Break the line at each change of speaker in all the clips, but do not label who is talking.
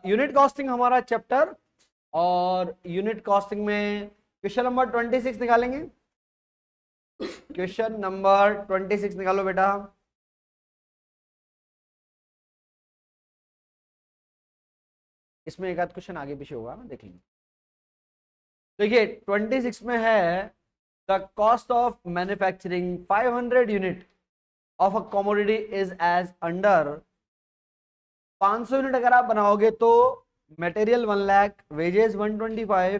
Unit costing हमारा chapter, और unit costing में क्वेश्चन नंबर 26 निकालेंगे। क्वेश्चन नंबर 26 निकालो बेटा। इसमें एक आध क्वेश्चन आगे पीछे होगा ना, देख लेंगे। देखिए 26 में है the cost of manufacturing 500 unit of a commodity is as under. 500 unit अगर आप बनाओगे तो material 1 lakh, wages 125,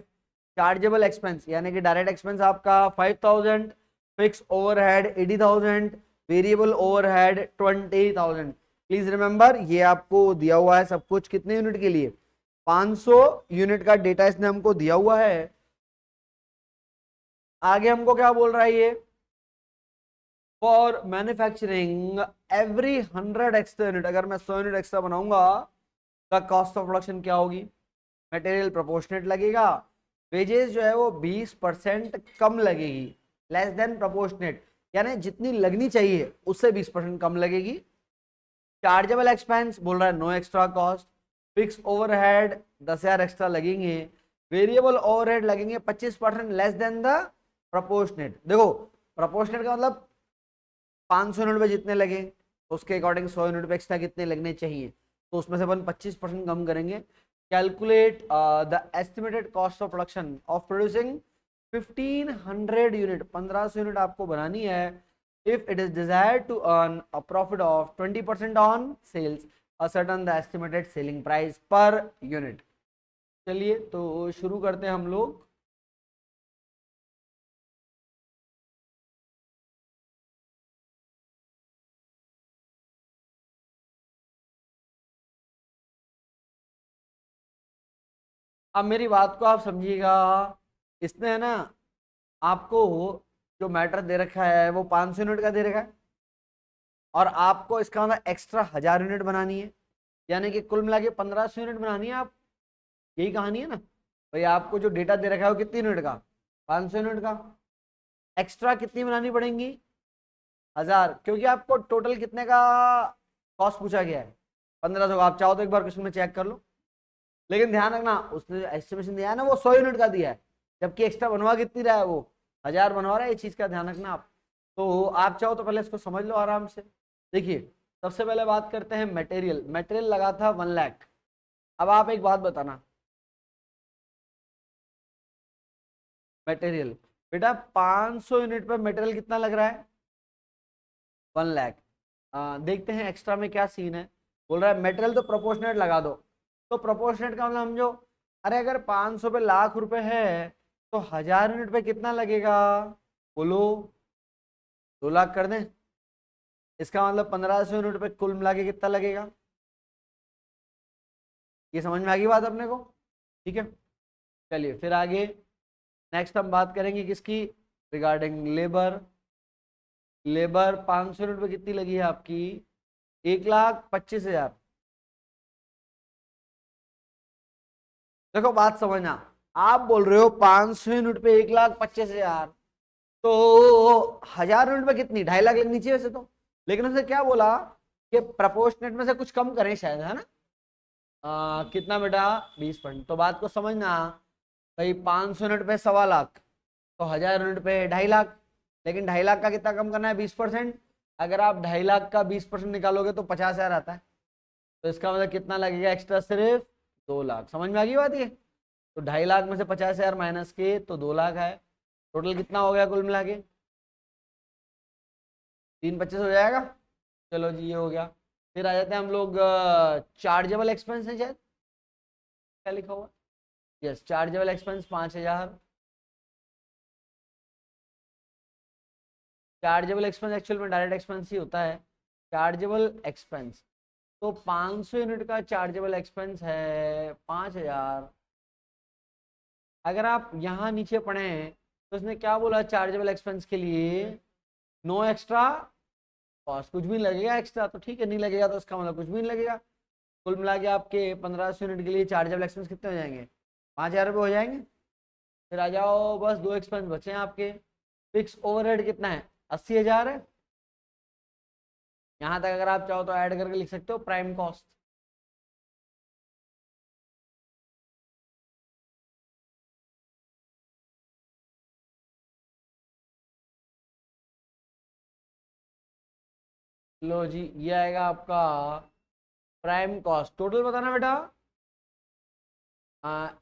chargeable expense यानी कि डायरेक्ट एक्सपेंस आपका 5000, fix overhead 80,000, variable overhead 20,000। Please remember ये आपको दिया हुआ है सब कुछ कितने यूनिट के लिए, 500 यूनिट का डेटा इसने हमको दिया हुआ है। आगे हमको क्या बोल रहा है ये, for manufacturing every 100 extra unit, अगर मैं 100 यूनिट एक्स्ट्रा बनाऊंगा तो कॉस्ट ऑफ प्रोडक्शन क्या होगी, मटेरियल प्रोपोर्शनेट लगेगा, वेजेस जो है वो 20% कम लगेगी, लेस देन प्रोपोर्शनेट यानी जितनी लगनी चाहिए उससे 20% कम लगेगी। चार्जेबल एक्सपेंस बोल रहा है no extra cost, fix overhead 10,000 extra लगेंगे, वेरिएबल ओवरहेड लगेंगे 25% लेस देन द प्रोपोर्शनेट। देखो प्रोपोर्शनेट का मतलब 500 यूनिट पे जितने लगे तो उसके अकॉर्डिंग 100 यूनिट पे एक्स्ट्रा कितने लगने चाहिए, तो उसमें से अपन 25% कम करेंगे। Calculate the estimated cost of production of producing 1500 unit, 1500 unit आपको बनानी है। If it is desired to earn a profit of 20% on sales, ascertain the estimated selling price per unit. चलिए तो शुरू करते हैं हम लोग। अब मेरी बात को आप समझिएगा, इसने है ना आपको जो मैटर दे रखा है वो 500 यूनिट का दे रखा है, और आपको इसका मतलब एक्स्ट्रा 1000 यूनिट बनानी है, यानी कि कुल मिला के 1500 यूनिट बनानी है आप। यही कहानी है ना भाई, आपको जो डेटा दे रखा है वो कितनी यूनिट का, 500 यूनिट का। एक्स्ट्रा कितनी बनानी पड़ेंगी, 1000, क्योंकि आपको टोटल कितने का कॉस्ट पूछा गया है, 1500 का। आप चाहो तो एक बार क्वेश्चन में चेक कर लो, लेकिन ध्यान रखना उसने जो एस्टिमेशन दिया है ना वो 100 यूनिट का दिया है, जबकि एक्स्ट्रा बनवा कितनी रहा है वो 1000 बनवा रहा है। ये चीज का ध्यान रखना आप। तो आप चाहो तो पहले इसको समझ लो आराम से। देखिए सबसे पहले बात करते हैं मटेरियल। मटेरियल लगा था 1 लाख। अब आप एक बात बताना, मटेरियल बेटा 500 यूनिट पर मटेरियल कितना लग रहा है, 1 लाख। देखते हैं एक्स्ट्रा में क्या सीन है। बोल रहा है मटेरियल तो प्रोपोर्शनेट लगा दो, तो प्रोपोर्शनेट का मतलब समझो, अरे अगर 500 पे लाख रुपए है तो 1000 यूनिट पे कितना लगेगा, बोलो 2 लाख कर दें। इसका मतलब 1500 यूनिट पे कुल मिला के कितना लगेगा। ये समझ में आ गई बात अपने को, ठीक है। चलिए फिर आगे नेक्स्ट हम बात करेंगे किसकी, रिगार्डिंग लेबर। लेबर 500 यूनिट पे कितनी लगी है आपकी, 1,25,000। देखो बात समझना, आप बोल रहे हो 500 यूनिट पे 1,25,000, तो 1000 यूनिट पे कितनी, 2.5 लाख लगनी चाहिए वैसे तो। लेकिन उसने क्या बोला कि प्रपोर्शनेट में से कुछ कम करें शायद, है ना। कितना बेटा 20%। तो बात को समझना भाई, 500 यूनिट पे 1.25 लाख, तो 1000 यूनिट पे 2.5 लाख। लेकिन 2.5 लाख का कितना कम करना है, 20%। अगर आप 2.5 लाख का 20% निकालोगे तो 50,000 आता है। तो इसका मतलब कितना लगेगा एक्स्ट्रा, सिर्फ 2 लाख। समझ में आ गई बात ये। तो 2.5 लाख में से 50,000 माइनस के तो 2 लाख है। टोटल कितना हो गया कुल मिला के, 325 हो जाएगा। चलो जी ये हो गया। फिर आ जाते हैं हम लोग चार्जेबल एक्सपेंस है शायद, क्या लिखा हुआ, yes chargeable expense 5,000। Chargeable expense actual में डायरेक्ट एक्सपेंस ही होता है, चार्जेबल एक्सपेंस। तो 500 यूनिट का चार्जेबल एक्सपेंस है 5,000। अगर आप यहाँ नीचे पढ़े तो इसने क्या बोला चार्जेबल एक्सपेंस के लिए, नो एक्स्ट्रा कॉस्ट, कुछ भी लगेगा एक्स्ट्रा तो ठीक है, नहीं लगेगा तो इसका मतलब कुछ भी नहीं लगेगा। कुल मिला के आपके 1500 यूनिट के लिए चार्जेबल एक्सपेंस कितने हो जाएंगे, 5,000 रुपये हो जाएंगे। फिर आ जाओ, बस दो एक्सपेंस बचे हैं आपके। फिक्स ओवरहेड कितना है, 80,000 है। यहाँ तक अगर आप चाहो तो ऐड करके लिख सकते हो प्राइम कॉस्ट। लो जी, ये आएगा आपका प्राइम कॉस्ट। टोटल बताना बेटा।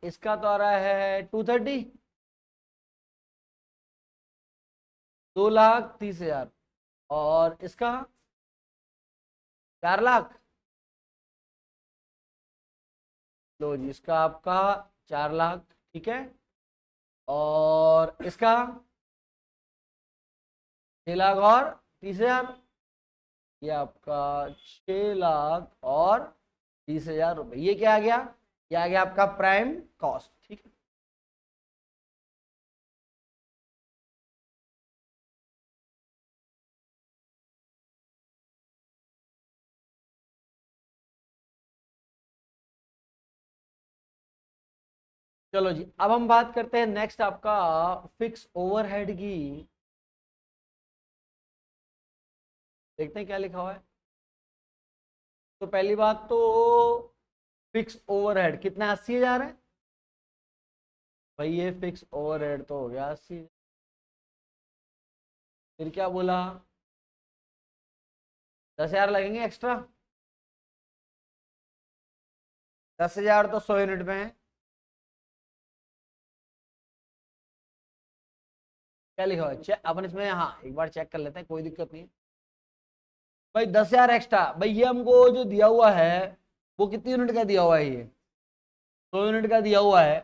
इसका तो आ रहा है 230, 2,30,000। और इसका 4 लाख। लो जी, इसका आपका 4 लाख, ठीक है। और इसका 6,30,000। ये आपका 6,30,000 रुपये। ये क्या आ गया? ये आ गया आपका प्राइम कॉस्ट, ठीक है। चलो जी, अब हम बात करते हैं नेक्स्ट आपका फिक्स ओवरहेड की। देखते हैं क्या लिखा हुआ है। तो पहली बात तो फिक्स ओवरहेड कितना 80,000 है भाई। ये फिक्स ओवरहेड तो हो गया 80। फिर क्या बोला? 10,000 लगेंगे एक्स्ट्रा। 10,000 तो 100 यूनिट में है। क्या लिखा हुआ है? चेक अपन इसमें, हाँ एक बार चेक कर लेते हैं, कोई दिक्कत नहीं है भाई। 10,000 एक्स्ट्रा भाई, ये हमको जो दिया हुआ है वो कितनी यूनिट का दिया हुआ है? ये 100 यूनिट का दिया हुआ है,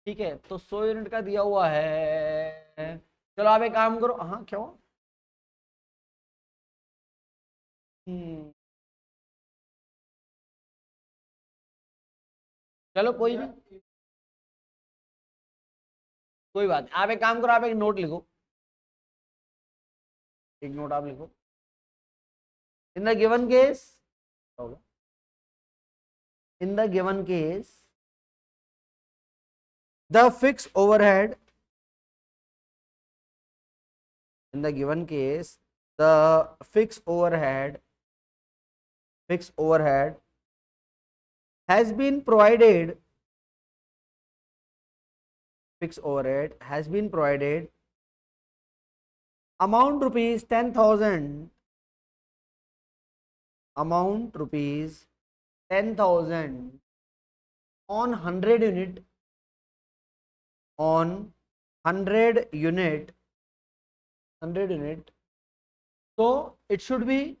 ठीक है। तो 100 यूनिट का दिया हुआ है। चलो आप एक काम करो। हाँ क्यों? हम्म, चलो कोई नहीं, कोई बात नहीं। आप एक काम करो, आप एक नोट लिखो। एक नोट आप लिखो। In the given case, in the given case the fix overhead, in the given case the fixed overhead has been provided, fixed overhead has been provided amount rupees 10,000, amount rupees 10,000 on 100 unit, on 100 unit, 100 unit. So it should be,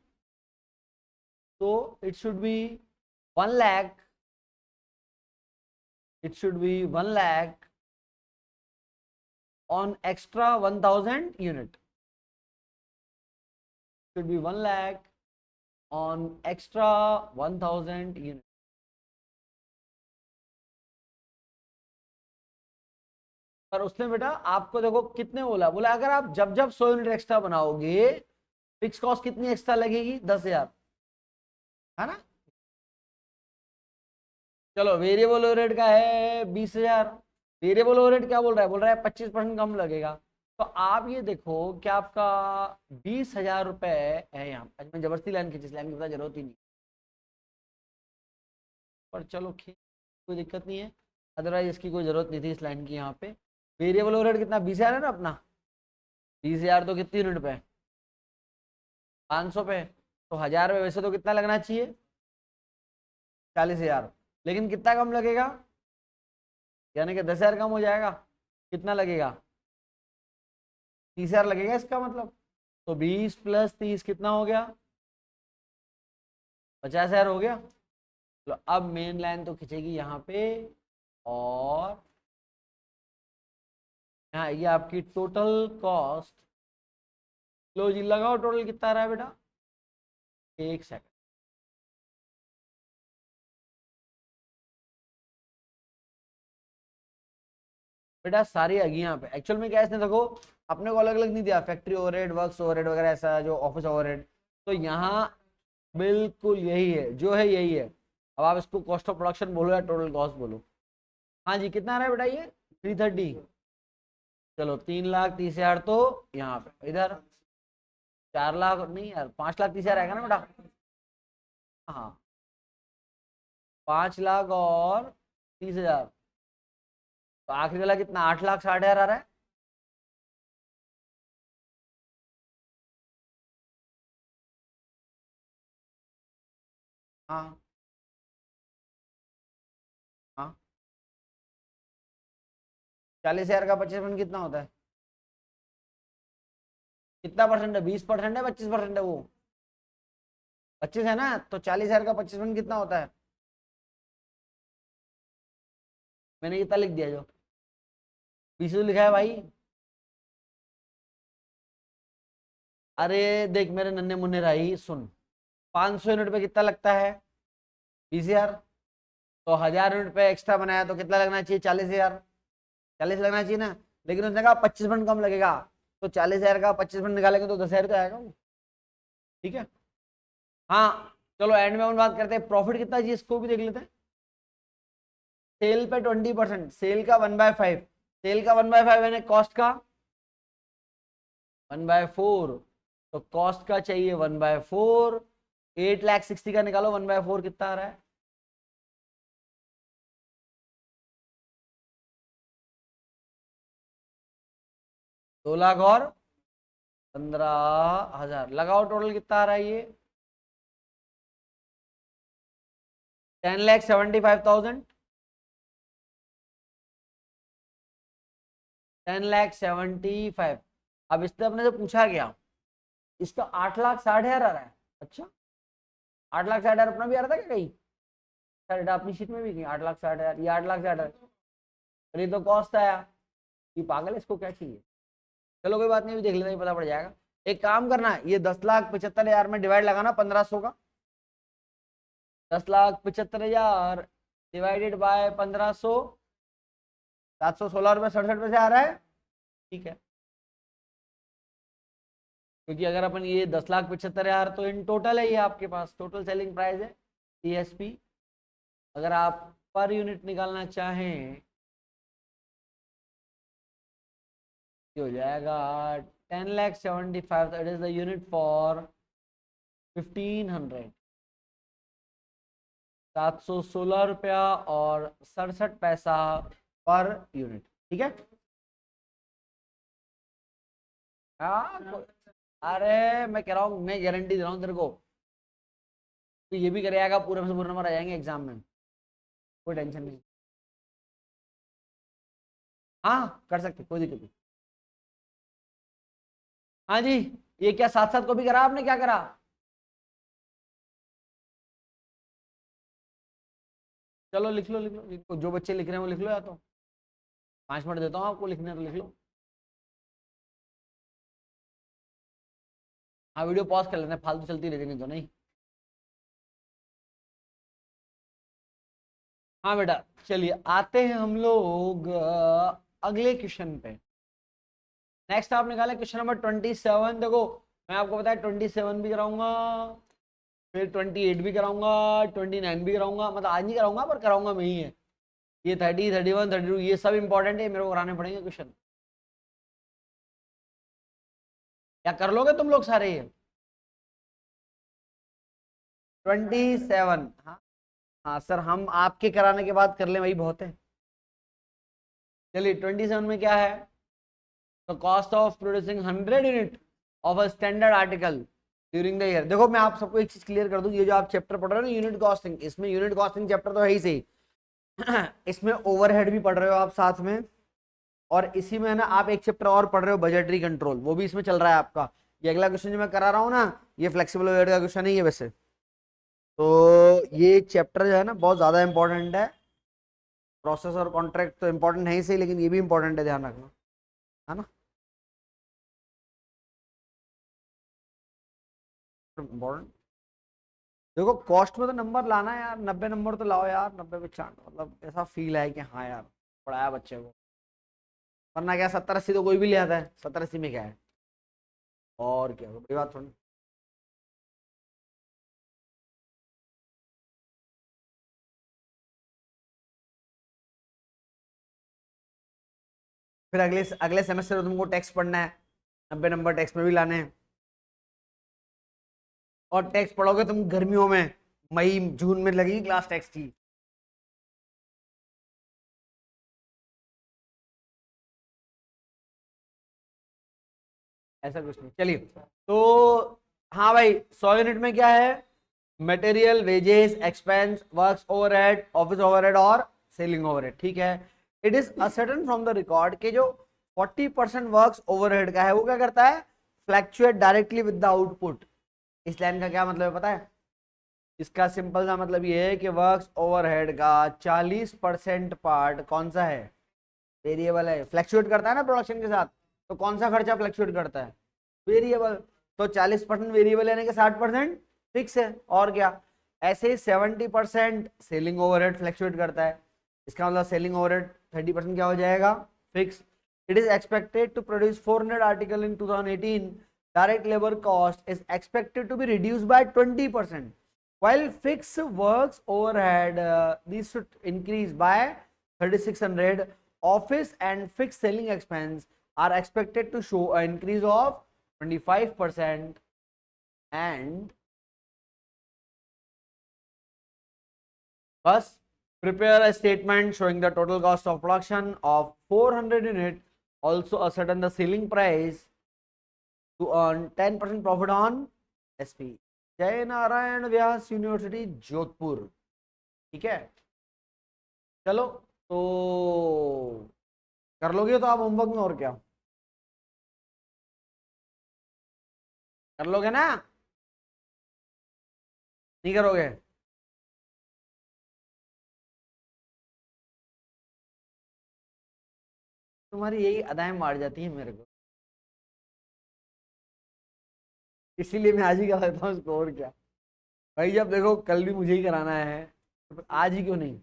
so it should be 1 lakh, it should be 1 lakh on extra 1,000 unit, should be 1 lakh on extra 1,000 unit. पर उसने बेटा आपको देखो कितने बोला, बोला अगर आप जब जब 100 यूनिट एक्स्ट्रा बनाओगे फिक्स कॉस्ट कितनी एक्स्ट्रा लगेगी? 10,000, है ना। चलो वेरिएबल ओवरहेड का है 20,000। वेरिएबल ओवरहेड क्या बोल रहा है? बोल रहा है 25% कम लगेगा। तो आप ये देखो कि आपका 20,000 रुपए है यहाँ। आज मैं जबरदस्ती लाइन खींची, इस लाइन की पता जरूरत ही नहीं, पर चलो ठीक, कोई दिक्कत नहीं है। अदरवाइज इसकी कोई जरूरत नहीं थी इस लाइन की यहाँ पे। वेरिएबल ओवरहेड कितना? 20,000 है ना अपना। 20,000 तो कितनी यूनिट पे? 500 पे। तो 1,000 में वैसे तो कितना लगना चाहिए? 40,000। लेकिन कितना कम लगेगा? यानी कि 10,000 कम हो जाएगा। कितना लगेगा? 30,000 लगेगा इसका मतलब। तो 20 + 30 कितना हो गया? 50,000 हो गया। तो अब मेन लाइन तो खींचेगी यहाँ पे, और यहाँ ये आपकी टोटल कॉस्ट। लो जी लगाओ, टोटल कितना आ रहा है बेटा? एक सेकंड। बेटा सारी आ गई यहाँ पे। एक्चुअल में क्या है, इसने देखो अपने को अलग अलग नहीं दिया, फैक्ट्री ओवरहेड, वर्क्स ओवरहेड वगैरह, ऐसा जो ऑफिस ओवरहेड। तो यहाँ बिल्कुल यही है, जो है यही है। अब आप इसको कॉस्ट ऑफ प्रोडक्शन बोलो या टोटल कॉस्ट बोलो। हाँ जी, कितना आ रहा है बेटा ये? 330। चलो 3,30,000 तो यहाँ पे, इधर 4 लाख नहीं यार, 5,30,000 आएगा ना बेटा। हाँ, 5 लाख और 30,000, तो आखिरी वाला कितना? 8,60,000 आ रहा है। हाँ हाँ, 40,000 का 25% कितना होता है? कितना परसेंट है? 20% है, 25% है वो? 25 है ना, तो 40,000 का 25% कितना होता है? मैंने कितना लिख दिया जो? 20 तो लिखा है भाई। अरे देख मेरे नन्हे मुन्ने राही सुन, 500 यूनिट पे कितना लगता है? 20,000। तो 1,000 यूनिट पे एक्स्ट्रा बनाया तो कितना लगना चाहिए? 40,000। 40 लगना चाहिए ना, लेकिन उसने कहा 25% कम लगेगा। तो 40,000 का 25% निकालेंगे तो 10,000 तो आएगा वो। ठीक है। हाँ चलो एंड में हम बात करते हैं प्रॉफिट कितना चाहिए, इसको भी देख लेते हैं। सेल पे 20%, सेल का 1/5, सेल का 1/5 यानी कॉस्ट का 1/4, तो कॉस्ट का चाहिए 1/4। 8,60,000 का निकालो, 1/4 कितना आ रहा है? 2 लाख और 15,000 लगाओ, टोटल कितना आ रहा है ये? 10,75,000। 10,75,000। अब इसने अपने से पूछा क्या? इसका 8,60,000 आ रहा है। अच्छा, 8,60,000 अपना भी आ रहा था क्या कहीं? सर अपनी शीट में भी कहीं 8,60,000, ये 8,60,000, और ये तो कॉस्ट आया। ये पागल है, इसको क्या चाहिए? चलो कोई बात नहीं, भी देख लेते हैं, पता पड़ जाएगा। एक काम करना, ये 10,75,000 में डिवाइड लगाना 1500 का। 10,75,000 डिवाइडेड बाय 1500, 716 रुपये 67 पैसे आ रहा है। ठीक है, क्योंकि अगर अपन ये 10,75,000 तो इन टोटल है, ये आपके पास टोटल सेलिंग प्राइस है, टीएसपी। अगर आप पर यूनिट निकालना चाहें, ये हो जाएगा 10,75,000, that is the unit for 1,500। 716 रुपया और 67 पैसा पर यूनिट। ठीक है। अरे मैं कह रहा हूँ, मैं गारंटी दे रहा हूँ तेरे को, तो ये भी करेगा, पूरे से पूरे नंबर आ जाएंगे एग्जाम में, कोई टेंशन नहीं। हाँ कर सकते, कोई दिक्कत नहीं। हाँ जी, ये क्या साथ साथ कॉपी करा आपने, क्या करा? चलो लिख लो लिख लो, जो बच्चे लिख रहे हैं वो लिख लो, या तो 5 मिनट देता हूँ आपको, लिखने तो लिख लो। हाँ वीडियो पॉज कर लेते हैं, फालतू चलती रहती नहीं तो नहीं। हाँ बेटा, चलिए आते हैं हम लोग अगले क्वेश्चन पे। नेक्स्ट आप निकाले क्वेश्चन नंबर 27। देखो मैं आपको बताया 27 भी कराऊंगा, फिर 28 भी कराऊंगा, 29 भी कराऊंगा, मतलब आज नहीं कराऊंगा पर कराऊंगा मैं ही है। ये 30, 31, 32 ये सब इंपॉर्टेंट है, मेरे को कराने पड़ेंगे क्वेश्चन। क्या कर लोगे तुम लोग सारे ये? 27। हाँ हाँ सर, हम आपके कराने के बाद कर ले वही बहुत है। चलिए 27 में क्या है? The cost of producing 100 unit of a standard article during the year. देखो मैं आप सबको एक चीज क्लियर कर दूं, ये जो आप चैप्टर पढ़ रहे हो ना यूनिट कॉस्टिंग, इसमें यूनिट कॉस्टिंग चैप्टर तो है ही सही, इसमें ओवरहेड भी पढ़ रहे हो आप साथ में, और इसी में ना आप एक चैप्टर और पढ़ रहे हो बजटरी कंट्रोल, वो भी इसमें चल रहा है आपका। ये अगला क्वेश्चन जो मैं करा रहा हूँ ना, ये फ्लेक्सिबल ओवरहेड का क्वेश्चन नहीं है वैसे। तो ये चैप्टर जो है ना बहुत ज्यादा इंपॉर्टेंट है। प्रोसेस और कॉन्ट्रैक्ट तो इंपॉर्टेंट है ही सही, लेकिन ये भी इंपॉर्टेंट है, ध्यान रखना, है ना, इंपॉर्टेंट। देखो कॉस्ट में तो नंबर लाना है यार, 90 नंबर तो लाओ यार, 90 95, मतलब ऐसा फील है कि हाँ यार पढ़ाया बच्चे को। वरना क्या 70 80 तो कोई भी ले आता है, 70 80 में क्या है, और क्या बड़ी बात थोड़ी। फिर अगले अगले सेमेस्टर में तुमको टेक्स्ट पढ़ना है, 90 नंबर टेक्स्ट में भी लाने हैं। और टेक्स्ट पढ़ोगे तुम गर्मियों में, मई जून में लगेगी क्लास टेक्स्ट की। ऐसा कुछ नहीं, चलिए। तो हाँ भाई 100 यूनिट में क्या है? Material, wages, expense, works overhead, office overhead और सेलिंग ओवरहेड, ठीक है। It is ascertain from the record के जो 40% वर्क्स ओवरहेड का है वो क्या करता है, fluctuate directly with the output. इस लाइन का क्या मतलब है पता है, इसका सिंपल सा मतलब ये है कि वर्क्स ओवरहेड का 40% पार्ट कौन सा है, वेरिएबल है, फ्लैक्चुएट करता है ना प्रोडक्शन के साथ, तो कौन सा खर्चा फ्लैक्चुएट करता है, वेरिएबल। तो 40% वेरिएबल यानी कि 60% फिक्स है, और क्या। ऐसे ही 70% सेलिंग ओवरहेड फ्लैक्चुएट करता है, इसका मतलब सेलिंग ओवरहेड 30% क्या हो जाएगा, fix. It is expected to produce 400 article in 2018, direct labour cost is expected to be reduce by 20%, while fixed works overhead these should increase by 3600. Office and fixed selling expense are expected to show an increase of 25%. And first, prepare a statement showing the total cost of production of 400 unit, also ascertain the selling price to earn 10% profit on SP. जय Narayan Vyas university Jodhpur, ठीक है। चलो तो कर लोगे तो आप homework में, और क्या कर लोगे ना, नहीं करोगे। तुम्हारी यही अदाएं मार जाती है मेरे को, इसीलिए मैं आज ही करा देता हूँ इसको, और क्या। भाई जब देखो कल भी मुझे ही कराना है तो फिर आज ही क्यों नहीं।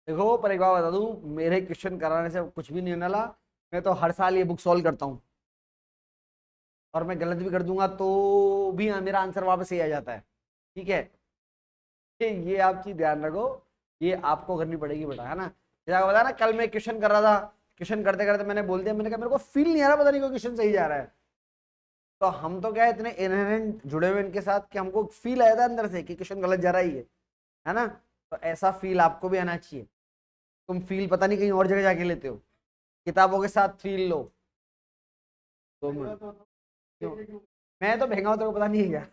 देखो पर एक बार बता दूं, मेरे क्वेश्चन कराने से कुछ भी नहीं होने वाला। मैं तो हर साल ये बुक सॉल्व करता हूँ, और मैं गलत भी कर दूंगा तो भी मेरा आंसर वापस ही आ जाता है, ठीक है। ये आप चीज ध्यान रखो, ये आपको करनी पड़ेगी बेटा, है ना। जैसा आपको बताया ना, कल मैं क्वेश्चन कर रहा था, क्वेश्चन करते करते मैंने बोल दिया, मैंने कहा मेरे को फील नहीं आ रहा, पता नहीं कोई क्वेश्चन सही जा रहा है। तो हम तो क्या है, इतने इनहेरेंट जुड़े हुए इनके साथ कि हमको फील आया था अंदर से कि क्वेश्चन गलत जा रहा ही है ना। तो ऐसा फील आपको भी आना चाहिए। तुम फील पता नहीं कहीं और जगह जाके लेते हो, किताबों के साथ फील लो। तो क्यों, मैं तो भेगा हूं, तेरे को पता नहीं है क्या।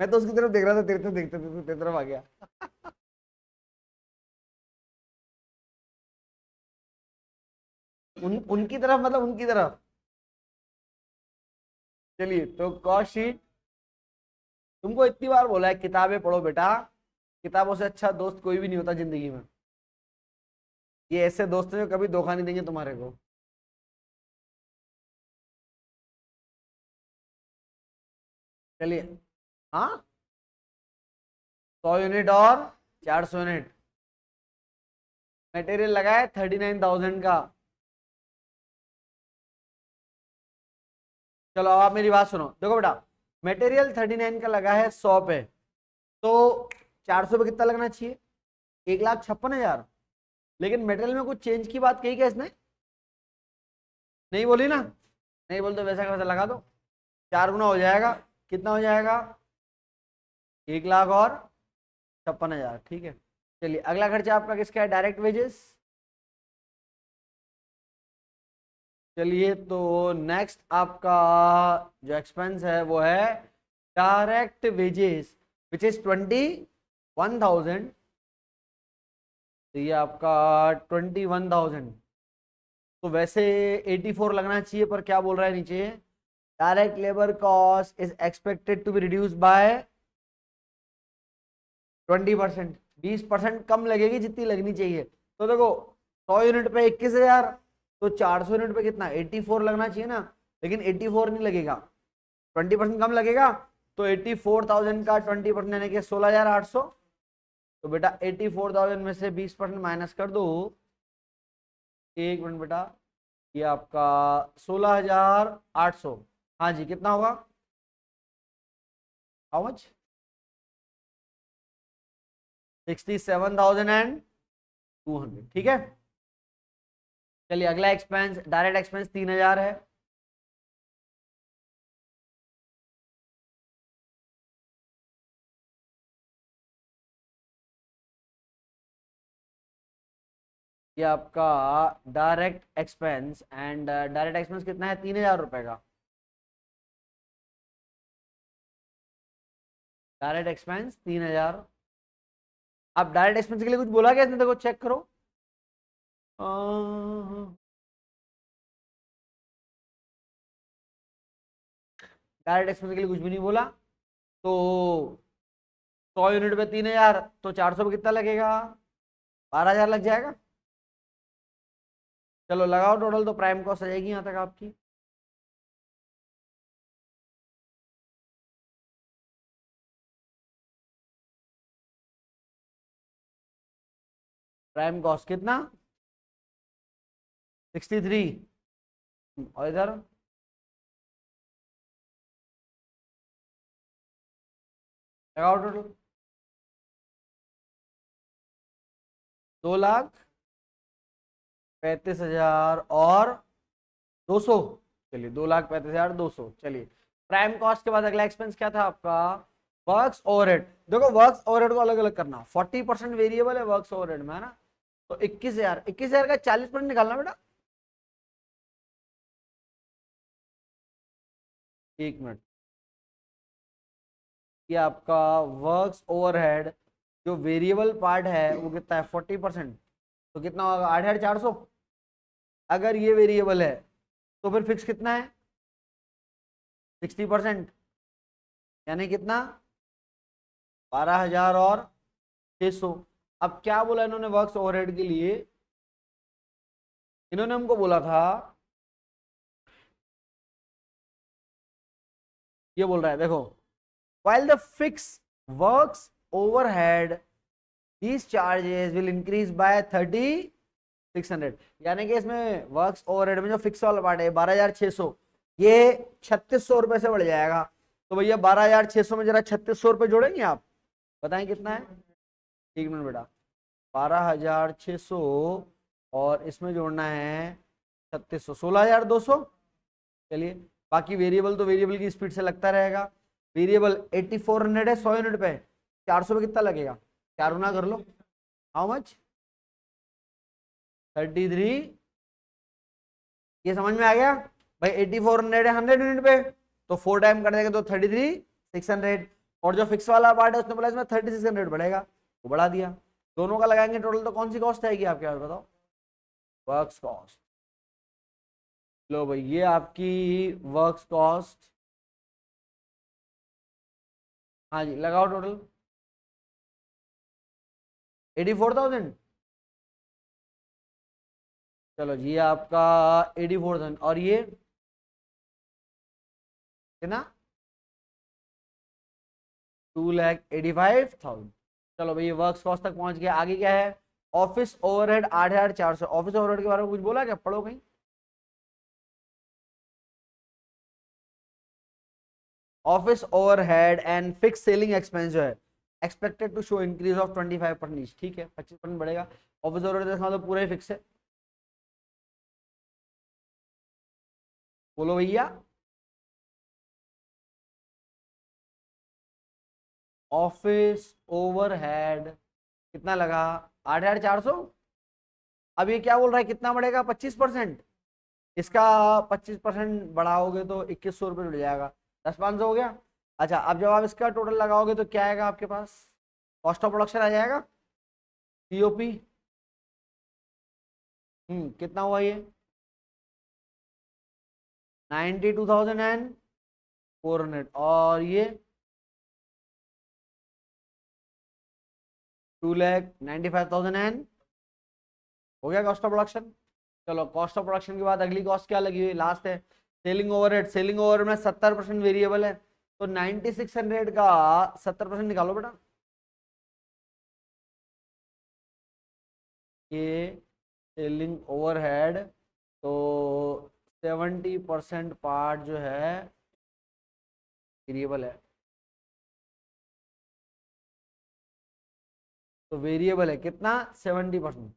मैं तो उसकी तरफ देख रहा था, तेरे तरफ देखते देखते तेरी तरफ आ गया। उनकी तरफ मतलब उनकी तरफ। चलिए तो कॉस्ट शीट, तुमको इतनी बार बोला है किताबें पढ़ो बेटा, किताबों से अच्छा दोस्त कोई भी नहीं होता जिंदगी में। ये ऐसे दोस्त हैं जो कभी धोखा नहीं देंगे तुम्हारे को। चलिए, हाँ, 100 यूनिट और 400 यूनिट, मटेरियल लगा है 39,000 का। चलो अब आप मेरी बात सुनो, देखो बेटा, मटेरियल 39 का लगा है 100 पे, तो 400 पे कितना लगना चाहिए, 1,56,000। लेकिन मटेरियल में कुछ चेंज की बात कही क्या इसने, नहीं बोली ना, नहीं बोल तो वैसा का वैसा लगा दो, 4 गुना हो जाएगा, कितना हो जाएगा, 1,56,000, ठीक है। चलिए अगला खर्चा आपका किसका है, डायरेक्ट वेजेस। चलिए तो नेक्स्ट आपका जो एक्सपेंस है वो है डायरेक्ट वेजेस, विच इज 21,000। तो ये आपका 21,000, तो वैसे 84 लगना चाहिए, पर क्या बोल रहा है नीचे, direct labour cost is expected to be reduce by 20%, 20% कम लगेगी जितनी लगनी चाहिए। तो देखो 100 यूनिट पे 21,000, तो 400 यूनिट पे कितना 84 लगना चाहिए ना, लेकिन 84 नहीं लगेगा, 20% कम लगेगा। तो 84,000 का 20% यानी कि 16,800। तो बेटा 84,000 में से 20% माइनस कर दो, एक मिनट बेटा, ये आपका 16,800, हाँ जी कितना होगा, हाउ मच, 67,200, ठीक है। चलिए अगला एक्सपेंस, डायरेक्ट एक्सपेंस 3,000 है। ये ये आपका direct expense, and direct expense कितना है, 3,000 रुपए का। Direct expense 3,000। अब डायरेक्ट एक्सपेंस के लिए कुछ बोला क्या इसने, देखो चेक करो। डायरेक्ट एक्सपेंस के लिए कुछ भी नहीं बोला। तो 100 यूनिट पे 3,000, तो 400 पे कितना लगेगा, 12,000 लग जाएगा। चलो लगाओ टोटल, तो प्राइम कॉस्ट आ जाएगी यहाँ तक आपकी। प्राइम कॉस्ट कितना, 63। और इधर लगाओ टोटल, 2,35,000 और 200। चलिए 2,35,200। चलिए प्राइम कॉस्ट के बाद अगला एक्सपेंस क्या था आपका, वर्क्स ओवरहेड। देखो वर्क्स ओवरहेड को अलग अलग करना, 40% वेरिएबल है वर्क्स ओवरहेड में, है ना। तो 21,000 का 40% निकालना बेटा। एक मिनट, ये आपका वर्क्स ओवरहेड जो वेरिएबल पार्ट है वो कितना है, 40%। तो कितना होगा, 8,400। अगर ये वेरिएबल है तो फिर फिक्स कितना है, 60%, यानी कितना, 12,000 और 600। अब क्या बोला इन्होंने वर्क्स ओवरहेड के लिए, इन्होंने हमको बोला था, ये बोल रहा है देखो, while the fixed works overhead these charges will increase by 3,600। यानी कि इसमें वर्क्स ओवरहेड में जो फिक्स वाला पार्ट है 12,600, ये 3,600 रुपए से बढ़ जाएगा। तो भैया 12,600 में जरा 3,600 रुपए जोड़ेंगे आप, बताएं कितना है। एक मिनट बेटा, 12,600 और इसमें जोड़ना है 3,600, 16,200। चलिए बाकी वेरिएबल तो वेरिएबल की स्पीड से लगता रहेगा। वेरिएबल 8,400 है 100 यूनिट पे, 400 पे कितना लगेगा, 4 गुना कर लो, हाउ मच, 33। ये समझ में आ गया भाई, 8,400 है 100 यूनिट पे, तो 4 टाइम कर देंगे तो 33,600। और जो फिक्स वाला पार्ट है उसने बोला इसमें 3,600 बढ़ेगा, वो बढ़ा दिया। दोनों का लगाएंगे टोटल तो कौन सी कॉस्ट आएगी आपके पास, बताओ। Works cost. लो भाई ये आपकी वर्क्स कॉस्ट, हाँ जी लगाओ टोटल 84,000। चलो जी आपका 84,000, और ये कितना, 2,85,000। चलो भाई ये वर्क्स कॉस्ट तक पहुंच गया। आगे क्या है, ऑफिस ओवरहेड 8,400। ऑफिस ओवरहेड के बारे में कुछ बोला क्या, पढ़ो कहीं। Office overhead and fix selling expense जो है expected to show increase of 25%। ठीक है 25% बढ़ेगा। ऑफिस ओवरहेड तो पूरा ही फिक्स है, बोलो भैया। ऑफिस ओवरहेड कितना लगा, 8,400। अब ये क्या बोल रहा है, कितना बढ़ेगा, 25%। इसका 25% बढ़ाओगे तो 2,100 रुपये जुड़ जाएगा, 10,500 हो गया। अच्छा अब जब आप इसका टोटल लगाओगे तो क्या आएगा आपके पास, कॉस्ट ऑफ प्रोडक्शन आ जाएगा, सीओपी। कितना हुआ ये, 92,400। और ये 2,95,000 एंड हो गया कॉस्ट ऑफ प्रोडक्शन। चलो कॉस्ट ऑफ प्रोडक्शन के बाद अगली कॉस्ट क्या लगी हुई, लास्ट है सेलिंग ओवरहेड। सेलिंग ओवरहेड में 70% वेरिएबल है, तो 9,600 का 70% निकालो बेटा। ये सेलिंग ओवरहेड, तो 70% पार्ट जो है वेरिएबल है, तो वेरिएबल है कितना, 70%।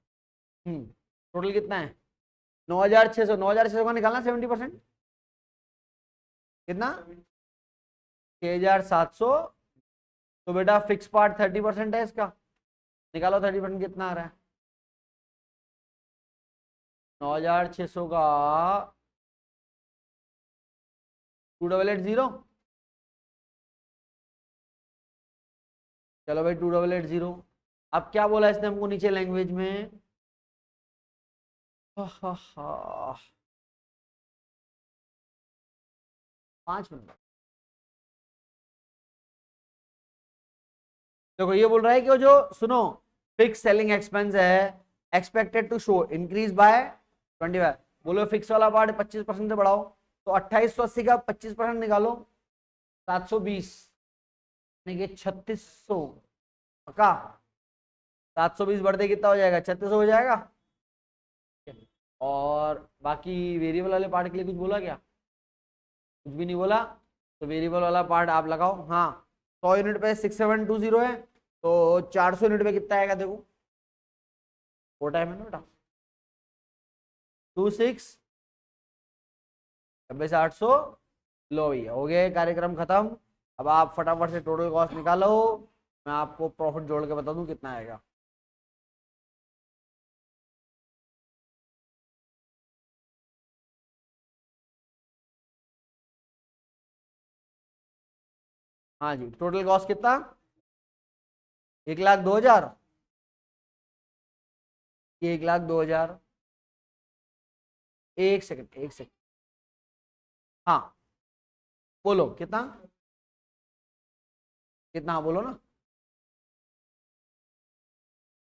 टोटल कितना है, 9,600। 9,600 का निकालना 70%, कितना, 6,700। तो बेटा फिक्स पार्ट 30% है इसका, निकालो 30% कितना आ रहा है, 9600 का 2880। चलो भाई 2880। अब क्या बोला इसने हमको नीचे लैंग्वेज में? हा हा हा 5 मिनट। देखो ये बोल रहा है कि वो जो सुनो फिक्स सेलिंग एक्सपेंस है expected to show increase by 25। बोलो फिक्स वाला पार्ट 25% से बढ़ाओ, तो 2880 का 25% निकालो, 720 यानी कि 3600 का 720 बढ़ते कितना हो जाएगा? 3600 हो जाएगा। और बाकी वेरिएबल वाले पार्ट के लिए कुछ बोला क्या? कुछ भी नहीं बोला। तो वेरिएबल वाला पार्ट आप लगाओ। हाँ 100 यूनिट पे 6720 है, तो 400 यूनिट पे कितना आएगा देखो? वो टाइम है ना बेटा, 26 9800। लो भैया हो गया कार्यक्रम खत्म। अब आप फटाफट से टोटल कॉस्ट निकालो, मैं आपको प्रॉफिट जोड़ के बता दूं कितना आएगा। हाँ जी टोटल कॉस्ट कितना? 1,02,000। 1,02,000। एक सेकंड एक सेकंड। हाँ बोलो कितना? कितना बोलो ना।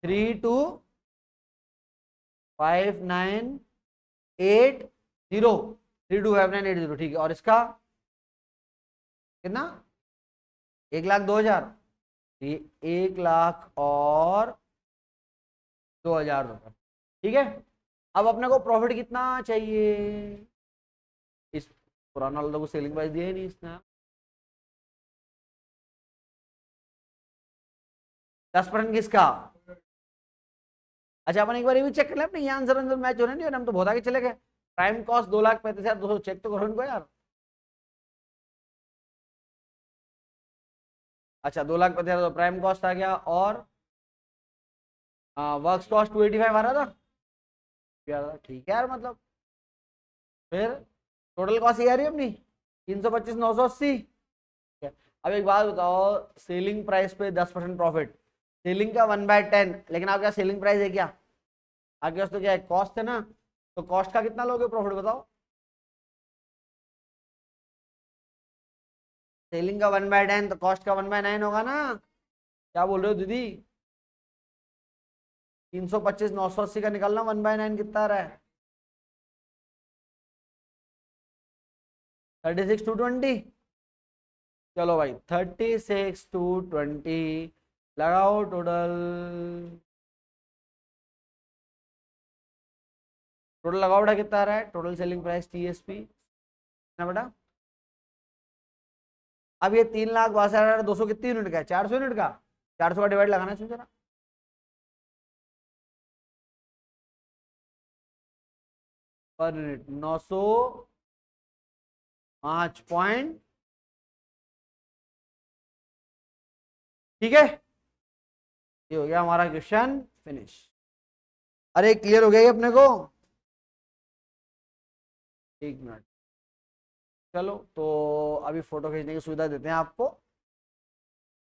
325980। 325980 ठीक है। और इसका कितना? 1,02,000। ये 1,00,000 और 2,000 रुपये। ठीक है। अब अपने को प्रॉफिट कितना चाहिए? इस पुराना वाला को सेलिंग प्राइस दिया ही नहीं इसने। 10% किसका? अच्छा अपन एक बार ये भी चेक कर ले अपने ये आंसर आंसर मैच हो रहे नहीं, हम तो बहुत आगे चले गए। प्राइम कॉस्ट 2,35,200 चेक तो करो इनको यार। अच्छा 2,35,000 तो प्राइम कॉस्ट आ गया। और वर्क्स कॉस्ट 285 आ रहा था यार। ठीक है यार मतलब फिर टोटल कॉस्ट ये आ रही है अपनी 325,980। अब एक बात बताओ, सेलिंग प्राइस पे 10% प्रॉफिट, सेलिंग का 1/10, लेकिन आपके पास सेलिंग प्राइस है क्या? आपके पास तो क्या है? कॉस्ट है ना। तो कॉस्ट का कितना लोगे प्रॉफिट बताओ? सेलिंग का 1/10 तो कॉस्ट का 1/9 होगा ना। क्या बोल रहे हो दीदी? 325,980 का निकालना 1/9 कितना आ रहा है? 36,220। चलो भाई 36,220 लगाओ टोटल। टोटल लगाओ बेटा कितना आ रहा है? टोटल सेलिंग प्राइस टीएसपी ना बेटा। अब ये 3,62,200 कितनी यूनिट का है? 400 यूनिट का। 400 का डिवाइड लगाना है इसमें जरा। Per unit 905 point. ठीक है ये हो गया हमारा क्वेश्चन फिनिश। अरे क्लियर हो गया ये अपने को? एक मिनट। चलो तो अभी फोटो खींचने की सुविधा देते हैं आपको।